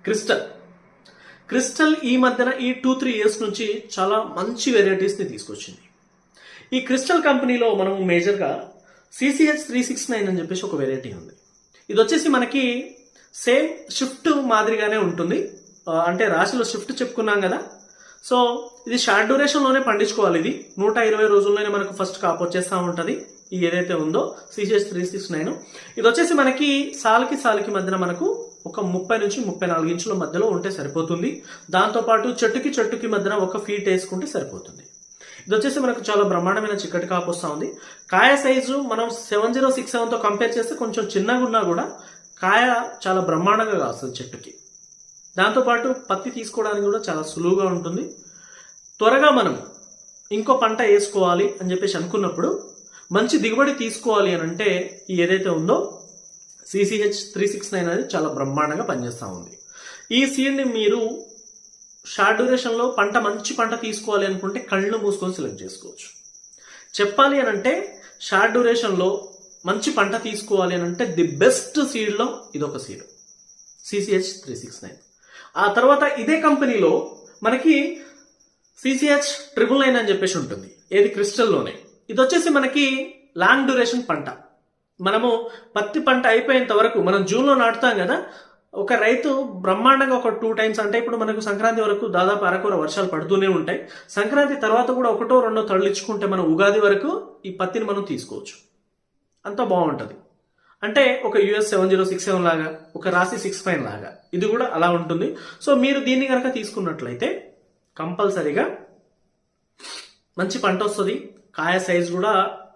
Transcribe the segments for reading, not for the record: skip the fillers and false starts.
Crystal. Crystal ఈ మధ్యన ఈ 2-3 ఇయర్స్ నుంచి చాలా మంచి వెరైటీస్ని తీసుకొచ్చింది. ఈ క్రిస్టల్ కంపెనీలో మనం మేజర్గా CCH 369 అని చెప్పేసి ఒక వెరైటీ ఉంది. ఇది వచ్చేసి మనకి సేమ్ షిఫ్ట్ మాదిరిగానే ఉంటుంది. అంటే రాశిలో షిఫ్ట్ చెప్పుకున్నాం కదా, సో ఇది షార్ట్ డ్యూరేషన్లోనే పండించుకోవాలి. ఇది 120 రోజుల్లోనే మనకు ఫస్ట్ కాపు వచ్చేస్తూ ఉంటుంది. ఈ ఏదైతే ఉందో CCH 369 ఇది వచ్చేసి మనకి సాలుకి మధ్యన మనకు ఒక 30 నుంచి 34 ఇంచుల మధ్యలో ఉంటే సరిపోతుంది. దాంతోపాటు చెట్టుకి మధ్యన 1 ఫీట్ వేసుకుంటే సరిపోతుంది. ఇది వచ్చేసి మనకు చాలా బ్రహ్మాండమైన చిక్కటి కాపు వస్తూ ఉంది. కాయ సైజు మనం 7067తో కంపేర్ చేస్తే కొంచెం చిన్నగా ఉన్నా కూడా కాయ చాలా బ్రహ్మాండంగా కాస్తుంది చెట్టుకి. దాంతోపాటు పత్తి తీసుకోవడానికి కూడా చాలా సులువుగా ఉంటుంది. త్వరగా మనం ఇంకో పంట వేసుకోవాలి అని చెప్పేసి అనుకున్నప్పుడు, మంచి దిగుబడి తీసుకోవాలి అని అంటే ఈ ఏదైతే ఉందో CCH 369 అనేది చాలా బ్రహ్మాండంగా పనిచేస్తూ ఉంది. ఈ సీడ్ని మీరు షార్ట్ డ్యూరేషన్లో మంచి పంట తీసుకోవాలి అనుకుంటే కళ్ళు మూసుకొని సెలెక్ట్ చేసుకోవచ్చు. చెప్పాలి అని అంటే షార్ట్ డ్యూరేషన్లో మంచి పంట తీసుకోవాలి అని అంటే ది బెస్ట్ సీడ్లో ఇదొక సీడ్, CCH 369. ఆ తర్వాత ఇదే కంపెనీలో మనకి CCH 999 అని చెప్పేసి ఉంటుంది, ఏది క్రిస్టల్లోనే. ఇది వచ్చేసి మనకి లాంగ్ డ్యూరేషన్ పంట. మనము పత్తి పంట అయిపోయేంత వరకు, మనం జూన్లో నాటుతాం కదా, ఒక రైతు బ్రహ్మాండంగా ఒక 2 టైమ్స్, అంటే ఇప్పుడు మనకు సంక్రాంతి వరకు దాదాపు అరకొర వర్షాలు పడుతూనే ఉంటాయి. సంక్రాంతి తర్వాత కూడా 1-2 తళ్ళు ఇచ్చుకుంటే మనం ఉగాది వరకు ఈ పత్తిని మనం తీసుకోవచ్చు. అంతా బాగుంటుంది. అంటే ఒక US 7067 లాగా, ఒక రాశి 65 లాగా ఇది కూడా అలా ఉంటుంది. సో మీరు దీన్ని కనుక తీసుకున్నట్లయితే కంపల్సరీగా మంచి పంట వస్తుంది. కాయ సైజ్ కూడా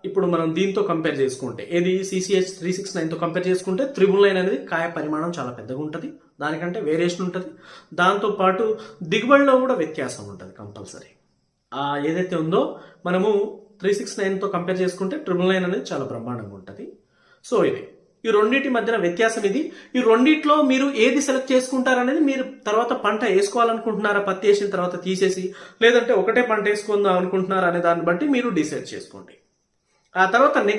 ఇప్పుడు మనం దీంతో కంపేర్ చేసుకుంటే, ఏది CCH 369తో కంపేర్ చేసుకుంటే 999 అనేది కాయ పరిమాణం చాలా పెద్దగా ఉంటుంది, దానికంటే వేరియేషన్ ఉంటుంది. దాంతోపాటు దిగుబడిలో కూడా వ్యత్యాసం ఉంటుంది కంపల్సరీ. ఏదైతే ఉందో మనము 369తో కంపేర్ చేసుకుంటే 999 అనేది చాలా బ్రహ్మాండంగా ఉంటుంది. సో ఇది ఈ రెండింటి మధ్యన వ్యత్యాసం ఇది. ఈ రెండిట్లో మీరు ఏది సెలెక్ట్ చేసుకుంటారనేది, మీరు తర్వాత పంట వేసుకోవాలనుకుంటున్నారా పత్తి వేసిన తర్వాత తీసేసి, లేదంటే ఒకటే పంట వేసుకుందాం అనుకుంటున్నారా అనే దాన్ని బట్టి మీరు డిసైడ్ చేసుకోండి. ఆ తర్వాత నెక్స్ట్